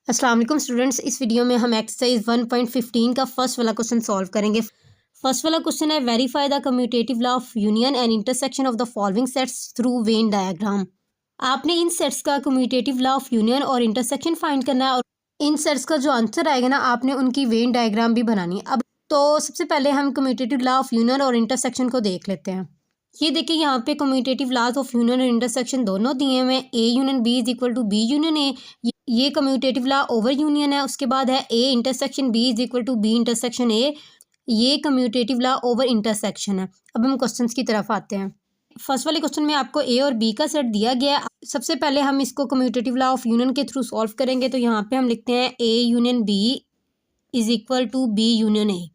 अस्सलाम वालेकुम स्टूडेंट्स। इस वीडियो में हम एक्सरसाइज 1.15 का फर्स्ट वाला क्वेश्चन सॉल्व करेंगे। फर्स्ट वाला क्वेश्चन है verify the commutative law of union and intersection of the following sets through Venn diagram. आपने इन सेट्स का कम्यूटेटिव लॉ ऑफ यूनियन और इंटरसेक्शन फाइंड करना है और इन सेट्स का जो आंसर आएगा ना आपने उनकी वेन डायग्राम भी बनानी है। अब तो सबसे पहले हम कम्यूटेटिव लॉ ऑफ यूनियन और इंटरसेक्शन को देख लेते हैं। ये देखिए यहाँ पे कम्यूटेटिव लॉज ऑफ यूनियन और इंटरसेक्शन दोनों दिए हुए हैं। A union B is equal to B union A, ये कम्यूटेटिव लॉ ओवर यूनियन है। उसके बाद है A intersection B is equal to B intersection A, ये कम्यूटेटिव लॉ ओवर इंटरसेक्शन है। अब हम क्वेश्चंस की तरफ आते हैं। फर्स्ट वाले क्वेश्चन में आपको ए और बी का सेट दिया गया है। सबसे पहले हम इसको कम्यूटेटिव लॉ ऑफ यूनियन के थ्रू सॉल्व करेंगे। तो यहाँ पे हम लिखते हैं A union B is equal to B union A.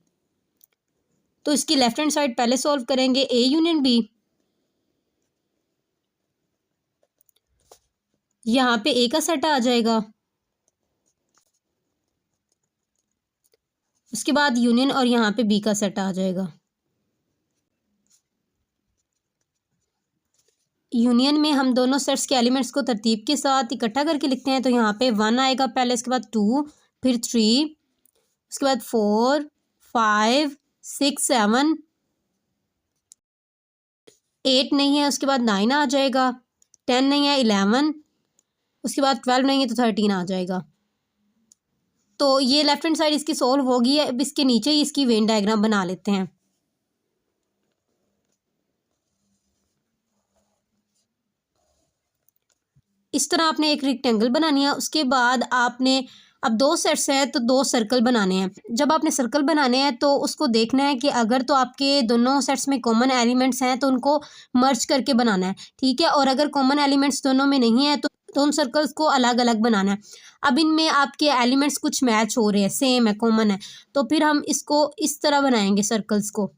तो इसकी लेफ्ट हैंड साइड पहले सॉल्व करेंगे। ए यूनियन बी, यहाँ पे ए का सेट आ जाएगा। उसके बाद यूनियन और यहाँ पे बी का सेट आ जाएगा। यूनियन में हम दोनों सेट्स के एलिमेंट्स को तरतीब के साथ इकट्ठा करके लिखते हैं। तो यहाँ पे 1 आएगा पहले, इसके बाद 2, फिर 3, उसके बाद 4, 5, 6, 7, 8 नहीं है, उसके बाद 9 आ जाएगा, 10 नहीं है, 11, उसके बाद 12 नहीं है तो 13 आ जाएगा। तो ये लेफ्ट हैंड साइड इसकी सॉल्व होगी। अब इसके नीचे ही इसकी वेन डायग्राम बना लेते हैं। इस तरह आपने एक रेक्टेंगल बनानी है। उसके बाद आपने अब दो सेट्स हैं तो दो सर्कल बनाने हैं। जब आपने सर्कल बनाने हैं तो उसको देखना है कि अगर तो आपके दोनों सेट्स में कॉमन एलिमेंट्स हैं तो उनको मर्ज करके बनाना है, ठीक है। और अगर कॉमन एलिमेंट्स दोनों में नहीं है तो उन सर्कल्स को अलग अलग बनाना है। अब इनमें आपके एलिमेंट्स कुछ मैच हो रहे हैं, सेम है, कॉमन है, तो फिर हम इसको इस तरह बनाएंगे सर्कल्स को,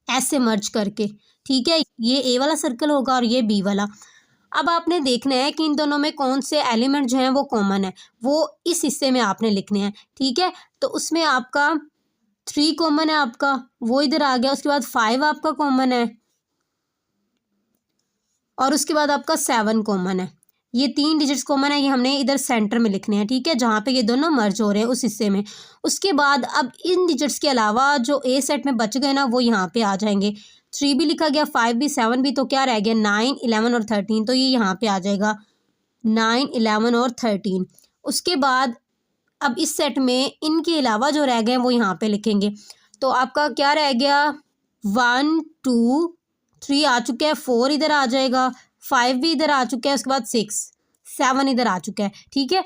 ऐसे मर्ज करके, ठीक है। ये ए वाला सर्कल होगा और ये बी वाला। अब आपने देखना है कि इन दोनों में कौन से एलिमेंट जो हैं वो कॉमन है, वो इस हिस्से में आपने लिखने हैं, ठीक है। तो उसमें आपका 3 कॉमन है, आपका वो इधर आ गया। उसके बाद 5 आपका कॉमन है और उसके बाद आपका 7 कॉमन है। ये 3 डिजिट्स कॉमन है, ये हमने इधर सेंटर में लिखने हैं, ठीक है, जहाँ पे ये दोनों मर्ज हो रहे हैं उस हिस्से में। उसके बाद अब इन डिजिट्स के अलावा जो ए सेट में बच गए ना वो यहाँ पे आ जाएंगे। 3 भी लिखा गया, 5 भी, 7 भी, तो क्या रह गया 9, 11 और 13, तो ये यहाँ पे आ जाएगा 9, 11 और 13। उसके बाद अब इस सेट में इनके अलावा जो रह गए हैं वो यहाँ पे लिखेंगे। तो आपका क्या रह गया, 1, 2, 3 आ चुका है, 4 इधर आ जाएगा, 5 भी इधर आ चुका है, उसके बाद 6, 7 इधर आ चुका है, ठीक है।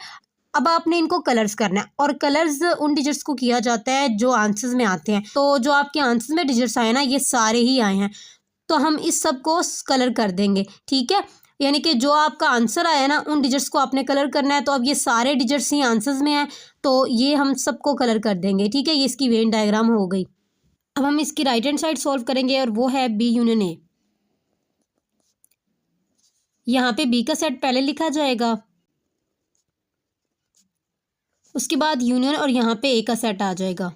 अब आपने इनको कलर्स करना है और कलर्स उन डिजिट्स को किया जाता है जो आंसर्स में आते हैं। तो जो आपके आंसर्स में डिजिट्स आए ना ये सारे ही आए हैं, तो हम इस सब को कलर कर देंगे, ठीक है। यानी कि जो आपका आंसर आया ना उन डिजिट्स को आपने कलर करना है। तो अब ये सारे डिजिट्स ही आंसर्स में हैं तो ये हम सबको कलर कर देंगे, ठीक है। ये इसकी वेन डायग्राम हो गई। अब हम इसकी राइट हैंड साइड सॉल्व करेंगे और वो है बी यूनियन ए। यहाँ पे बी का सेट पहले लिखा जाएगा, उसके बाद यूनियन और यहाँ पे ए का सेट आ जाएगा।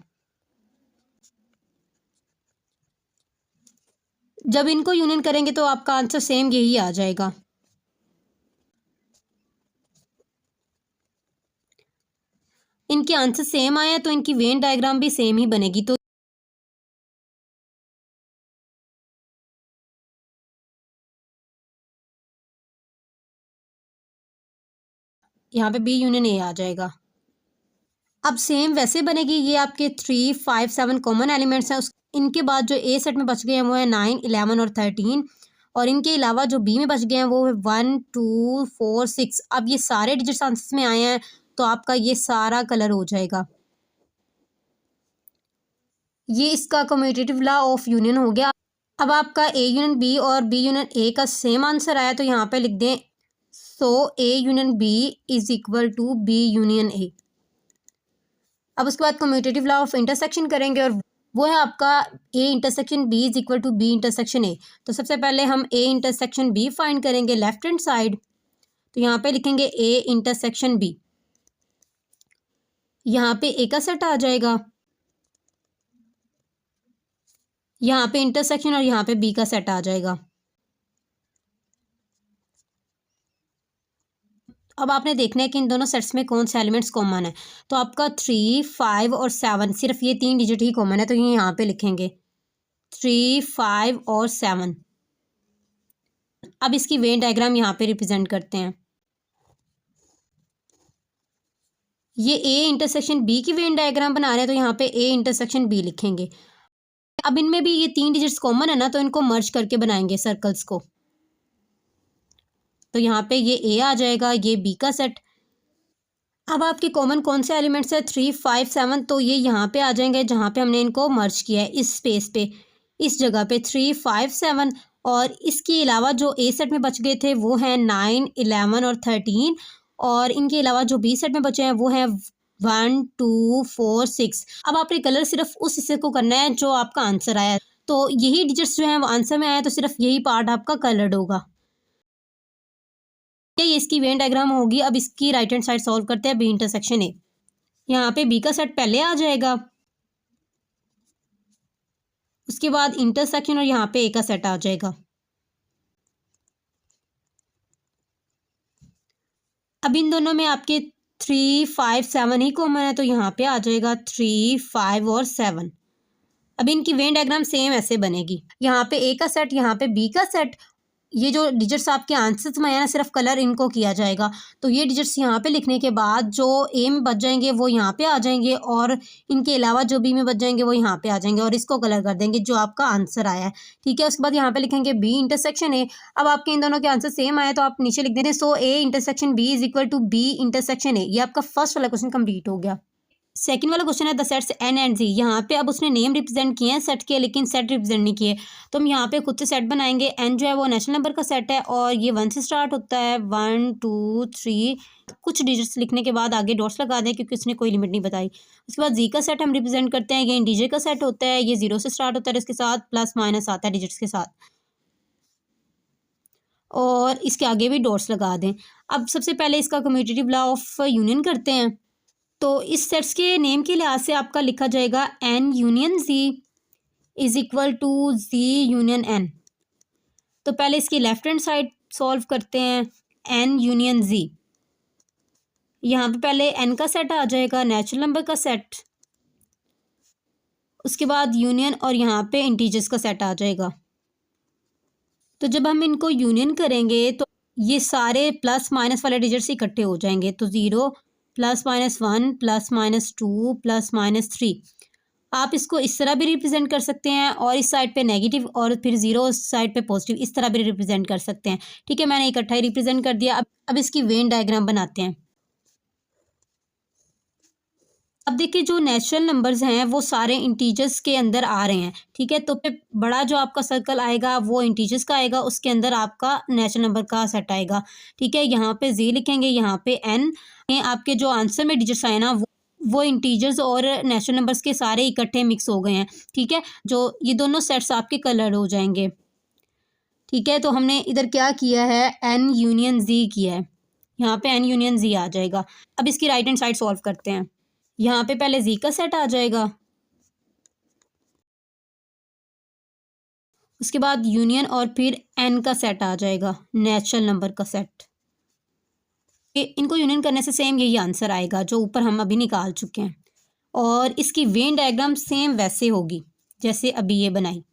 जब इनको यूनियन करेंगे तो आपका आंसर सेम यही आ जाएगा। इनके आंसर सेम आए हैं तो इनकी वेन डायग्राम भी सेम ही बनेगी। तो यहाँ पे बी यूनियन ए आ जाएगा। अब सेम वैसे बनेगी। ये आपके 3, 5, 7 कॉमन एलिमेंट्स हैं। इनके बाद जो ए सेट में बच गए हैं वो है 9, 11 और 13, और इनके अलावा जो बी में बच गए हैं वो है 1, 2, 4, 6। अब ये सारे डिजिट्स आंसर्स में आए हैं तो आपका ये सारा कलर हो जाएगा। ये इसका कम्यूटेटिव लॉ ऑफ यूनियन हो गया। अब आपका ए यूनियन बी और बी यूनियन ए का सेम आंसर आया तो यहाँ पे लिख दें so A union B is equal to B union A. अब उसके बाद कम्यूटेटिव लॉ ऑफ इंटरसेक्शन करेंगे और वो है आपका A intersection B is equal to B intersection A. तो सबसे पहले हम ए इंटरसेक्शन बी फाइंड करेंगे लेफ्ट हैंड साइड। तो यहाँ पे लिखेंगे ए इंटरसेक्शन बी, यहाँ पे ए का सेट आ जाएगा, यहाँ पे इंटरसेक्शन और यहाँ पे बी का सेट आ जाएगा। अब आपने देखना है कि इन दोनों सेट्स में कौन से एलिमेंट्स कॉमन है। तो आपका 3, 5 और 7 सिर्फ ये 3 डिजिट ही कॉमन है, तो ये यहाँ पे लिखेंगे 3, 5 और 7। अब इसकी वेन डायग्राम यहाँ पे रिप्रेजेंट करते हैं। ये ए इंटरसेक्शन बी की वेन डायग्राम बना रहे हैं, तो यहाँ पे ए इंटरसेक्शन बी लिखेंगे। अब इनमें भी ये 3 डिजिट्स कॉमन है ना, तो इनको मर्ज करके बनाएंगे सर्कल्स को। तो यहाँ पे ये ए आ जाएगा, ये बी का सेट। अब आपके कॉमन कौन से एलिमेंट्स है 3, 5, 7, तो ये यहाँ पे आ जाएंगे जहाँ पे हमने इनको मर्ज किया है, इस स्पेस पे, इस जगह पे 3, 5, 7। और इसके अलावा जो ए सेट में बच गए थे वो हैं 9, 11 और 13। और इनके अलावा जो बी सेट में बचे हैं वो हैं 1, 2, 4, 6। अब आपने कलर सिर्फ उस हिस्से को करना है जो आपका आंसर आया, तो यही डिजिट्स जो हैं वो आंसर में आया, तो सिर्फ यही पार्ट आपका कलर्ड होगा। ये इसकी वेन डायग्राम होगी। अब इसकी राइट हैंड साइड सॉल्व करते हैं, बी इंटरसेक्शन ए। यहाँ पे बी का सेट पहले आ जाएगा, उसके बाद इंटरसेक्शन और यहाँ पे ए का सेट आ जाएगा। अब इन दोनों में आपके 3, 5, 7 ही कॉमन है, तो यहाँ पे आ जाएगा 3, 5 और 7। अब इनकी वेन डायग्राम सेम ऐसे बनेगी, यहाँ पे ए का सेट, यहाँ पे बी का सेट। ये जो डिजिट्स आपके आंसर्स में है ना, सिर्फ कलर इनको किया जाएगा। तो ये डिजिट्स यहाँ पे लिखने के बाद जो ए में बच जाएंगे वो यहाँ पे आ जाएंगे, और इनके अलावा जो बी में बच जाएंगे वो यहाँ पे आ जाएंगे, और इसको कलर कर देंगे जो आपका आंसर आया है। ठीक है, उसके बाद यहाँ पे लिखेंगे बी इंटरसेक्शन ए। अब आपके इन दोनों के आंसर सेम आए तो आप नीचे लिख देते हैं, so A intersection B is equal to B intersection A. ये आपका फर्स्ट वाला क्वेश्चन कंप्लीट हो गया। सेकंड वाला क्वेश्चन है द सेट्स एन एंड जी। यहाँ पे अब उसने नेम रिप्रेजेंट किए हैं सेट के, लेकिन सेट रिप्रेजेंट नहीं किए, तो हम यहाँ पे खुद से सेट बनाएंगे। एन जो है वो नेचुरल नंबर का सेट है और ये 1 से स्टार्ट होता है, 1, 2, 3। कुछ डिजिट्स लिखने के बाद आगे डॉट्स लगा दें क्योंकि उसने कोई लिमिट नहीं बताई। उसके बाद जी का सेट हम रिप्रेजेंट करते हैं, ये इंटीजर का सेट होता है, ये 0 से स्टार्ट होता है, इसके साथ प्लस माइनस आता है डिजिट्स के साथ, और इसके आगे भी डॉट्स लगा दें। अब सबसे पहले इसका कम्यूटेटिव लॉ ऑफ यूनियन करते हैं। तो इस सेट्स के नेम के लिहाज से आपका लिखा जाएगा N union G is equal to G union N. तो पहले इसकी लेफ्ट हैंड साइड सॉल्व करते हैं, एन यूनियन जी। यहाँ पे पहले एन का सेट आ जाएगा, नेचुरल नंबर का सेट, उसके बाद यूनियन और यहाँ पे इंटीजर्स का सेट आ जाएगा। तो जब हम इनको यूनियन करेंगे तो ये सारे प्लस माइनस वाले डिजिट्स इकट्ठे हो जाएंगे, तो 0 +-1 +-2 +-3। आप इसको इस तरह भी रिप्रेजेंट कर सकते हैं, और इस साइड पे नेगेटिव और फिर 0 इस साइड पे पॉजिटिव, इस तरह भी रिप्रेजेंट कर सकते हैं। ठीक है, मैंने इकट्ठा ही रिप्रेजेंट कर दिया। अब इसकी वेन डायग्राम बनाते हैं। अब देखिए जो नेचुरल नंबर्स हैं वो सारे इंटीजर्स के अंदर आ रहे हैं। ठीक है, तो फिर बड़ा जो आपका सर्कल आएगा वो इंटीजर्स का आएगा, उसके अंदर आपका नेचुरल नंबर का सेट आएगा। ठीक है, यहाँ पे जी लिखेंगे, यहाँ पे एन। आपके जो आंसर में डिजिट्स आए ना वो इंटीजर्स और नेचुरल नंबर्स के सारे इकट्ठे मिक्स हो गए हैं। ठीक है, जो ये दोनों सेट्स आपके कलर हो जाएंगे। ठीक है, तो हमने इधर क्या किया है, एन यूनियन जी किया है, यहाँ पे एन यूनियन जी आ जाएगा। अब इसकी राइट हैंड साइड सॉल्व करते हैं। यहाँ पे पहले जी का सेट आ जाएगा, उसके बाद यूनियन और फिर एन का सेट आ जाएगा, नेचुरल नंबर का सेट। इनको यूनियन करने से सेम यही आंसर आएगा जो ऊपर हम अभी निकाल चुके हैं, और इसकी वेन डायग्राम सेम वैसे होगी जैसे अभी ये बनाई।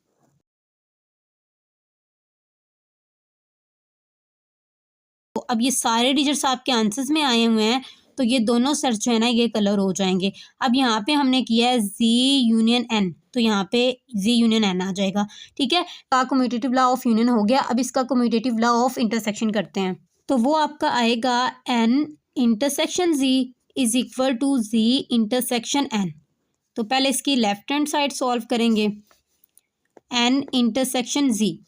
तो अब ये सारे डिजिट्स आपके आंसर्स में आए हुए हैं, तो ये दोनों सेट्स जो है ना ये कलर हो जाएंगे। अब यहाँ पे हमने किया है जी यूनियन एन, तो यहाँ पे जी यूनियन एन आ जाएगा। ठीक है, का कम्यूटेटिव लॉ ऑफ यूनियन हो गया। अब इसका कम्यूटेटिव लॉ ऑफ इंटरसेक्शन करते हैं, तो वो आपका आएगा N intersection G is equal to G intersection N. तो पहले इसकी लेफ्ट हैंड साइड सॉल्व करेंगे, एन इंटरसेक्शन जी।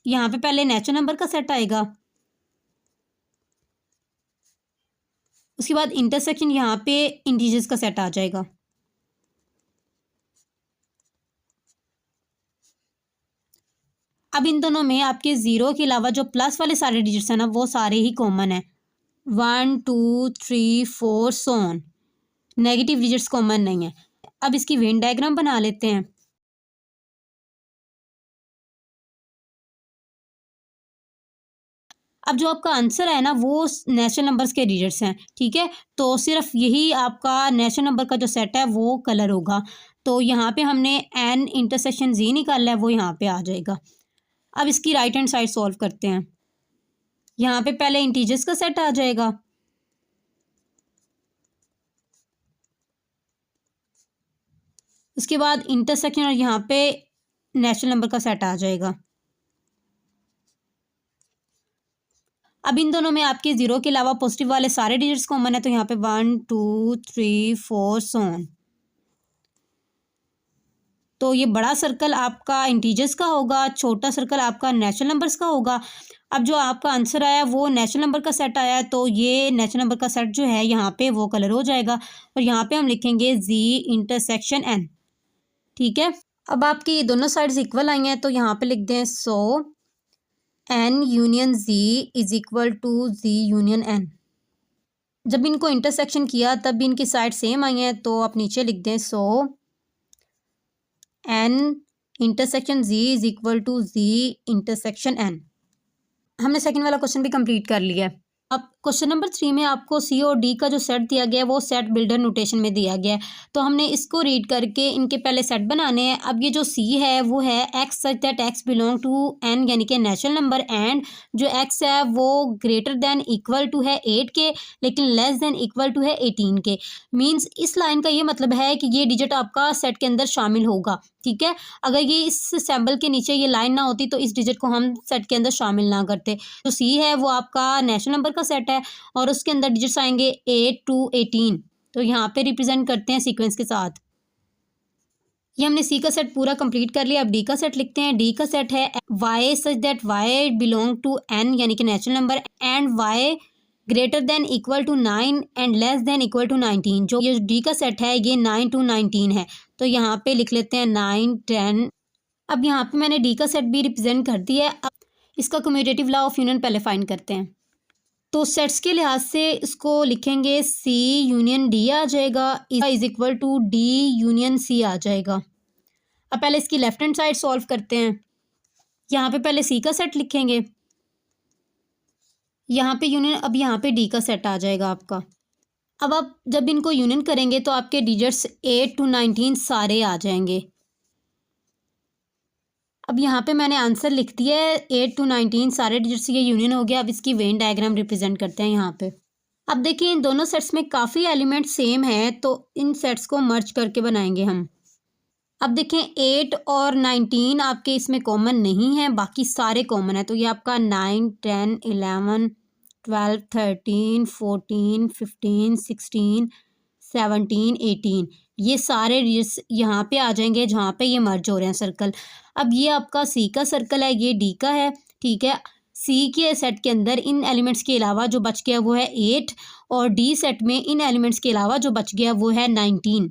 यहाँ पे पहले नेचुरल नंबर का सेट आएगा, उसके बाद इंटरसेक्शन, यहाँ पे इंटीजर्स का सेट आ जाएगा। अब इन दोनों में आपके 0 के अलावा जो प्लस वाले सारे डिजिट्स हैं ना वो सारे ही कॉमन है, 1, 2, 3, 4 so on. Negative digits common नहीं है। अब इसकी वेन डायग्राम बना लेते हैं। अब जो आपका आंसर है ना वो नेचुरल नंबर्स के डिजिट्स हैं, ठीक है। तो सिर्फ यही आपका नेचुरल नंबर का जो सेट है वो कलर होगा। तो यहाँ पे हमने n इंटरसेक्शन z निकाला है, वो यहाँ पे आ जाएगा। अब इसकी राइट हैंड साइड सॉल्व करते हैं। यहाँ पे पहले इंटीजर्स का सेट आ जाएगा, उसके बाद इंटरसेक्शन और यहाँ पे नेचुरल नंबर का सेट आ जाएगा। अब इन दोनों में आपके 0 के अलावा पॉजिटिव वाले सारे डिजिट्स कॉमन है, तो यहाँ पे 1 2 3 4 सो ऑन। तो ये बड़ा सर्कल आपका इंटीजर्स का होगा, छोटा सर्कल आपका नेचुरल नंबर्स का होगा। अब जो आपका आंसर आया वो नेचुरल नंबर का सेट आया, तो ये नेचुरल नंबर का सेट जो है यहाँ पे वो कलर हो जाएगा और यहाँ पे हम लिखेंगे z इंटरसेक्शन n, ठीक है। अब आपकी ये दोनों साइड्स इक्वल आई हैं, तो यहाँ पे लिख दें so n union z is equal to z union n। जब इनको इंटरसेक्शन किया तब भी इनकी साइड सेम आई हैं, तो आप नीचे लिख दें so n intersection z is equal to z intersection n। हमने सेकंड वाला क्वेश्चन भी कंप्लीट कर लिया है। अब क्वेश्चन नंबर 3 में आपको सी और डी का जो सेट दिया गया है वो सेट बिल्डर नोटेशन में दिया गया है, तो हमने इसको रीड करके इनके पहले सेट बनाने हैं। अब ये जो सी है वो है X such that X belong to N यानी कि नेचुरल नंबर, एंड जो एक्स है वो ग्रेटर देन इक्वल टू है 8 के लेकिन लेस देन इक्वल टू है 18 के। मीन्स इस लाइन का ये मतलब है कि ये डिजिट आपका सेट के अंदर शामिल होगा, ठीक है। अगर ये इस सिंबल के नीचे ये लाइन ना होती तो इस डिजिट को हम सेट के अंदर शामिल ना करते। तो सी है वो आपका नेचुरल नंबर का सेट है और उसके अंदर डिजिट्स आएंगे 8 to 18, तो यहाँ पे रिप्रेजेंट करते हैं सीक्वेंस के साथ। ये हमने सी का सेट पूरा कंप्लीट कर लिया। अब डी का सेट लिखते हैं। डी का सेट है y such that y belong to n यानी कि natural number, and y greater than equal to 9 and less than equal to 19। जो ये डी का सेट है ये 9 to 19 है, तो यहाँ पे लिख लेते हैं 9 10। अब यहाँ पे मैंने डी का सेट भी रिप्रेजेंट कर दिया है। अब इसका कम्यूटेटिव लॉ ऑफ यूनियन पहले फाइंड करते हैं। तो सेट्स के लिहाज से इसको लिखेंगे सी यूनियन डी आ जाएगा, is equal to D union C आ जाएगा। अब पहले इसकी लेफ्ट हैंड साइड सॉल्व करते हैं। यहाँ पे पहले सी का सेट लिखेंगे, यहाँ पे यूनियन, अब यहाँ पे डी का सेट आ जाएगा आपका। अब आप जब इनको यूनियन करेंगे तो आपके डिजिट्स 8 to 19 सारे आ जाएंगे। अब यहाँ पे मैंने आंसर लिख दिया है 8 to 19 सारे डिजिट्स ये यूनियन हो गया। अब इसकी वेन डायग्राम रिप्रेजेंट करते हैं यहाँ पे। अब देखिए इन दोनों सेट्स में काफ़ी एलिमेंट सेम है, तो इन सेट्स को मर्ज करके बनाएंगे हम। अब देखें 8 और 19 आपके इसमें कॉमन नहीं है, बाकी सारे कॉमन है। तो ये आपका 9 10 11 12 13 14 15 16 17 18 ये सारे डिजिट्स यहाँ पे आ जाएंगे जहाँ पे ये मर्ज हो रहे हैं सर्कल। अब ये आपका सी का सर्कल है, ये डी का है, ठीक है। सी के सेट के अंदर इन एलिमेंट्स के अलावा जो बच गया वो है 8 और डी सेट में इन एलिमेंट्स के अलावा जो बच गया वो है 19।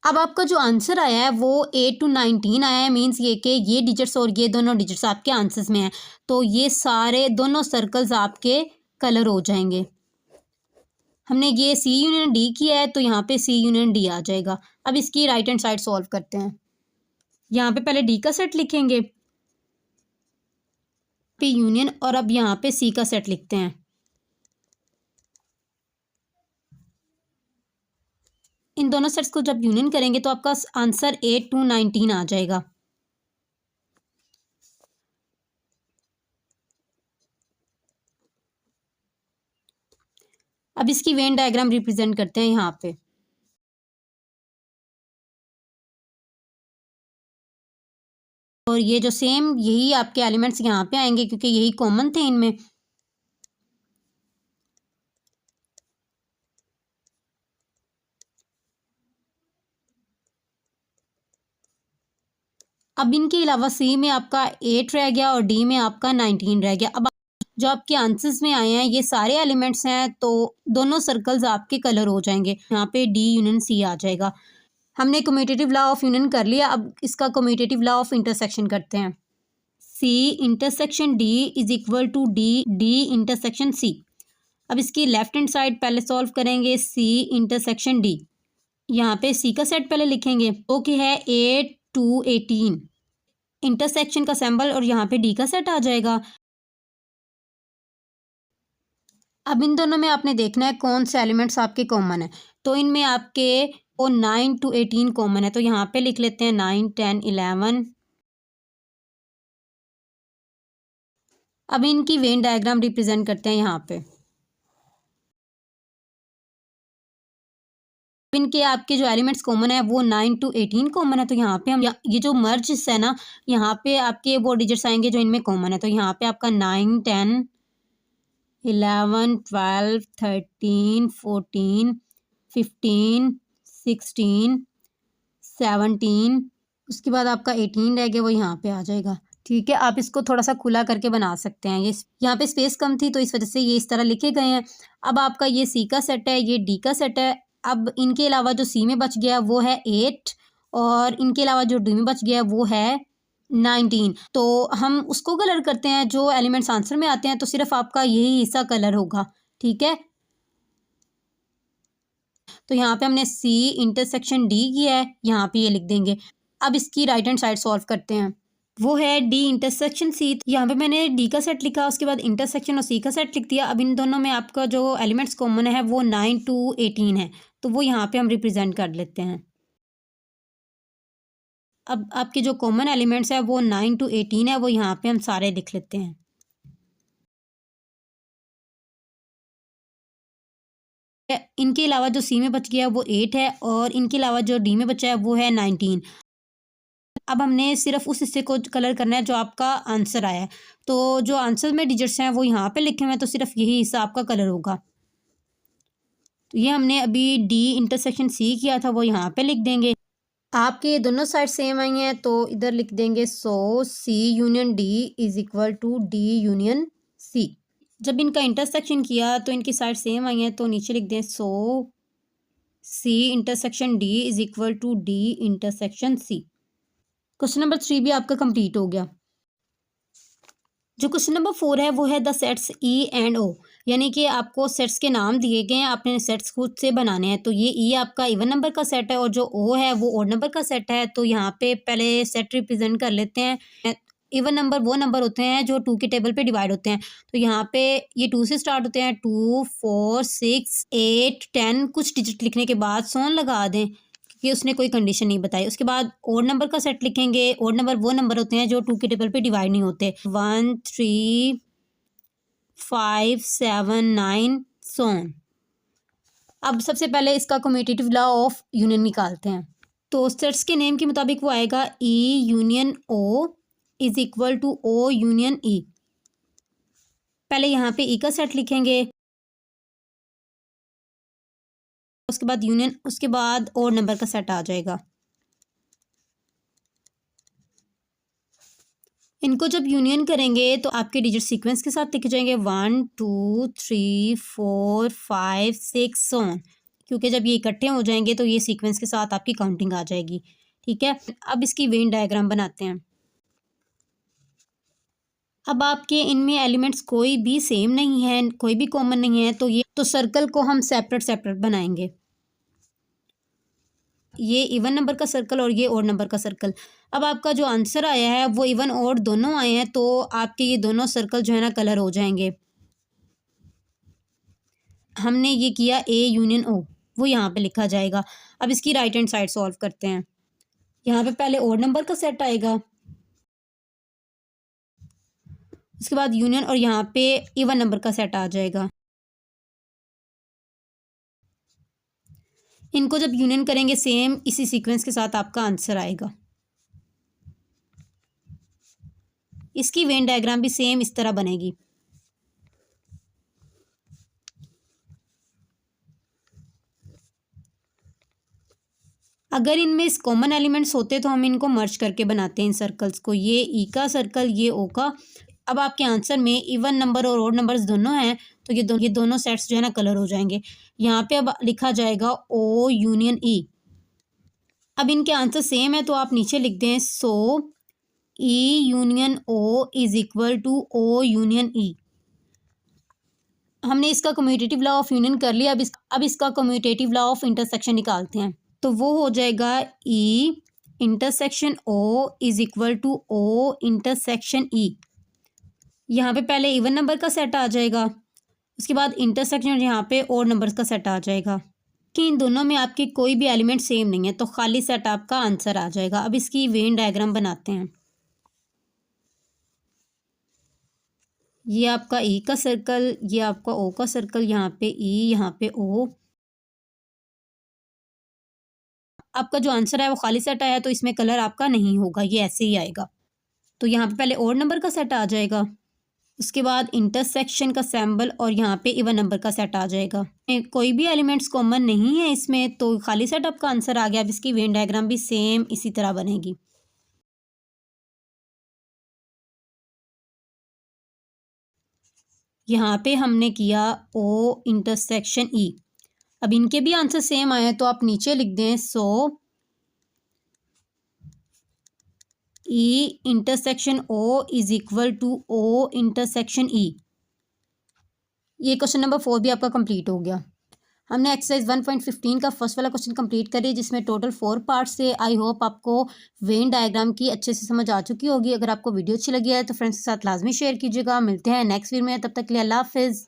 अब आपका जो आंसर आया है वो 8 to 19 आया है। मीन्स ये कि ये डिजिट्स और ये दोनों डिजिट्स आपके आंसर्स में हैं, तो ये सारे दोनों सर्कल्स आपके कलर हो जाएंगे। हमने ये सी यूनियन डी किया है, तो यहाँ पे सी यूनियन डी आ जाएगा। अब इसकी राइट हैंड साइड सॉल्व करते हैं। यहाँ पे पहले डी का सेट लिखेंगे, पे यूनियन, और अब यहाँ पे सी का सेट लिखते हैं। इन दोनों सेट्स को जब यूनियन करेंगे तो आपका आंसर 8 to 19 आ जाएगा। अब इसकी वेन डायग्राम रिप्रेजेंट करते हैं यहाँ पे। और ये जो सेम यही आपके एलिमेंट्स यहाँ पे आएंगे क्योंकि यही कॉमन थे इनमें। अब इनके अलावा सी में आपका 8 रह गया और डी में आपका 19 रह गया। अब जो आपके आंसर्स में आए हैं ये सारे एलिमेंट्स हैं, तो दोनों सर्कल्स आपके कलर हो जाएंगे। यहाँ पे डी यूनियन सी आ जाएगा। हमने कम्यूटेटिव लॉ ऑफ यूनियन कर लिया। अब इसका कम्यूटेटिव लॉ ऑफ इंटरसेक्शन करते हैं। C intersection D is equal to D D intersection C. अब इसकी लेफ्ट हैंड साइड पहले सॉल्व करेंगे, सी इंटरसेक्शन डी। यहाँ पे सी का सेट पहले लिखेंगे, तो कि है 8 to 18 इंटरसेक्शन का सिंबल, और यहाँ पे डी का सेट आ जाएगा। अब इन दोनों में आपने देखना है कौन से एलिमेंट्स आपके कॉमन है। तो इनमें आपके वो 9 to 18 कॉमन है, तो यहाँ पे लिख लेते हैं 9, 10, 11। अब इनकी वेन डायग्राम रिप्रेजेंट करते हैं यहाँ पे। इनके आपके जो एलिमेंट्स कॉमन है वो 9 to 18 कॉमन है, तो यहाँ पे हम ये जो मर्ज है ना, यहाँ पे आपके वो डिजिट्स आएंगे जो इनमें कॉमन है। तो यहाँ पे आपका 9, 10, 11, 12, 13, 14, 15, 16, 17, उसके बाद आपका 18 रह गया, वो यहाँ पे आ जाएगा। ठीक है, आप इसको थोड़ा सा खुला करके बना सकते हैं। ये यहाँ पे स्पेस कम थी तो इस वजह से ये इस तरह लिखे गए हैं। अब आपका ये सी का सेट है, ये डी का सेट है। अब इनके अलावा जो सी में बच गया वो है 8, और इनके अलावा जो डी में बच गया वो है 19। तो हम उसको कलर करते हैं जो एलिमेंट्स आंसर में आते हैं, तो सिर्फ आपका यही हिस्सा कलर होगा। ठीक है, तो यहाँ पे हमने सी इंटरसेक्शन डी किया है, यहाँ पे ये लिख देंगे। अब इसकी राइट हैंड साइड सॉल्व करते हैं। वो है डी इंटरसेक्शन सी, यहाँ पे मैंने डी का सेट लिखा, उसके बाद इंटरसेक्शन और सी का सेट लिख दिया। अब इन दोनों में आपका जो एलिमेंट्स कॉमन है वो 9 to 18 है, तो वो यहाँ पे हम रिप्रेजेंट कर लेते हैं। अब आपके जो कॉमन एलिमेंट्स है वो 9 to 18 है, वो यहाँ पे हम सारे लिख लेते हैं। इनके अलावा जो सी में बच गया वो 8 है, और इनके अलावा जो डी में बचा है वो है 19। अब हमने सिर्फ उस हिस्से को कलर करना है जो आपका आंसर आया है। तो जो आंसर में डिजिट्स हैं वो यहाँ पे लिखे हुए हैं, तो सिर्फ यही हिस्सा आपका कलर होगा। तो ये हमने अभी डी इंटरसेक्शन सी किया था, वो यहाँ पे लिख देंगे। आपके दोनों साइड सेम आई हैं तो इधर लिख देंगे so C union D is equal to D union C. जब इनका इंटरसेक्शन किया तो इनकी साइड सेम आई हैं, तो नीचे लिख दें so C intersection D is equal to D intersection C. Question number 3 भी आपका कंप्लीट हो गया। जो क्वेश्चन नंबर 4 है वो है द सेट्स ई एंड ओ, यानी कि आपको सेट्स के नाम दिए गए हैं, आपने सेट्स खुद से बनाने हैं। तो ये ई आपका इवन नंबर का सेट है और जो ओ है वो ओड नंबर का सेट है। तो यहाँ पे पहले सेट रिप्रेजेंट कर लेते हैं। इवन नंबर वो नंबर होते हैं जो 2 के टेबल पे डिवाइड होते हैं। तो यहाँ पे ये 2 से स्टार्ट होते हैं, 2, 4, 6, 8, 10, कुछ डिजिट लिखने के बाद सोन लगा दें कि उसने कोई कंडीशन नहीं बताई। उसके बाद ओड नंबर का सेट लिखेंगे। ओड नंबर वो नंबर होते हैं जो 2 के टेबल पे डिवाइड नहीं होते। 1, 3, 5, 7, 9 सोन। अब सबसे पहले इसका कम्यूटेटिव लॉ ऑफ यूनियन निकालते हैं। तो सेट्स के नेम के मुताबिक वो आएगा E union O is equal to O union E. पहले यहाँ पे ई का सेट लिखेंगे, उसके बाद यूनियन, उसके बाद ओड नंबर का सेट आ जाएगा। इनको जब यूनियन करेंगे तो आपके डिजिट सीक्वेंस के साथ लिखे जाएंगे 1, 2, 3, 4, 5, 6 सोन, क्योंकि जब ये इकट्ठे हो जाएंगे तो ये सीक्वेंस के साथ आपकी काउंटिंग आ जाएगी। ठीक है, अब इसकी वेन डायग्राम बनाते हैं। अब आपके इनमें एलिमेंट्स कोई भी सेम नहीं है, कोई भी कॉमन नहीं है, तो ये तो सर्कल को हम सेपरेट सेपरेट बनाएंगे। ये इवन नंबर का सर्कल और ये ओड नंबर का सर्कल। अब आपका जो आंसर आया है वो इवन ओड दोनों आए हैं, तो आपके ये दोनों सर्कल जो है ना कलर हो जाएंगे। हमने ये किया ए यूनियन ओ, वो यहाँ पे लिखा जाएगा। अब इसकी राइट हैंड साइड सॉल्व करते हैं। यहाँ पे पहले ओड नंबर का सेट आएगा, उसके बाद यूनियन, और यहाँ पे इवन नंबर का सेट आ जाएगा। इनको जब यूनियन करेंगे सेम इसी सीक्वेंस के साथ आपका आंसर आएगा। इसकी वेन डायग्राम भी सेम इस तरह बनेगी। अगर इनमें कॉमन एलिमेंट्स होते तो हम इनको मर्ज करके बनाते हैं इन सर्कल्स को, ये ई का सर्कल, ये ओ का। अब आपके आंसर में इवन नंबर और ओड नंबर्स दोनों हैं, तो ये दोनों सेट्स जो है ना कलर हो जाएंगे। यहाँ पे अब लिखा जाएगा ओ यूनियन ई। अब इनके आंसर सेम है तो आप नीचे लिख दें so E union O is equal to O union E. हमने इसका कम्यूटेटिव लॉ ऑफ यूनियन कर लिया। अब इसका कम्यूटेटिव लॉ ऑफ इंटरसेक्शन निकालते हैं। तो वो हो जाएगा E intersection O is equal to O intersection E. यहाँ पे पहले इवन नंबर का सेट आ जाएगा, उसके बाद इंटरसेक्शन यहाँ पे और नंबर्स का सेट आ जाएगा कि इन दोनों में आपके कोई भी एलिमेंट सेम नहीं है, तो खाली सेट आपका आंसर आ जाएगा। अब इसकी वेन डायग्राम बनाते हैं। ये आपका ई का सर्कल, ये आपका ओ का सर्कल, यहाँ पे ई, यहाँ पे ओ। आपका जो आंसर है वो खाली सेट आया, तो इसमें कलर आपका नहीं होगा, ये ऐसे ही आएगा। तो यहाँ पे पहले और नंबर का सेट आ जाएगा, उसके बाद इंटरसेक्शन का सिंबल और यहाँ पे इवन नंबर का सेट आ जाएगा। कोई भी एलिमेंट्स कॉमन नहीं है इसमें, तो खाली सेट आपका आंसर आ गया। अब इसकी वेन डायग्राम भी सेम इसी तरह बनेगी। यहाँ पे हमने किया ओ इंटरसेक्शन ई। अब इनके भी आंसर सेम आए, तो आप नीचे लिख दें so E intersection O is equal to O intersection E. ये क्वेश्चन नंबर 4 भी आपका कंप्लीट हो गया। हमने एक्सरसाइज 1.15 का फर्स्ट वाला क्वेश्चन कंप्लीट करी, जिसमें टोटल 4 पार्ट्स से। आई होप आपको वेन डायग्राम की अच्छे से समझ आ चुकी होगी। अगर आपको वीडियो अच्छी लगी है तो फ्रेंड्स के साथ लाजमी शेयर कीजिएगा। मिलते हैं नेक्स्ट वीडियो में, तब तक के लिए अल्लाह हाफिज़।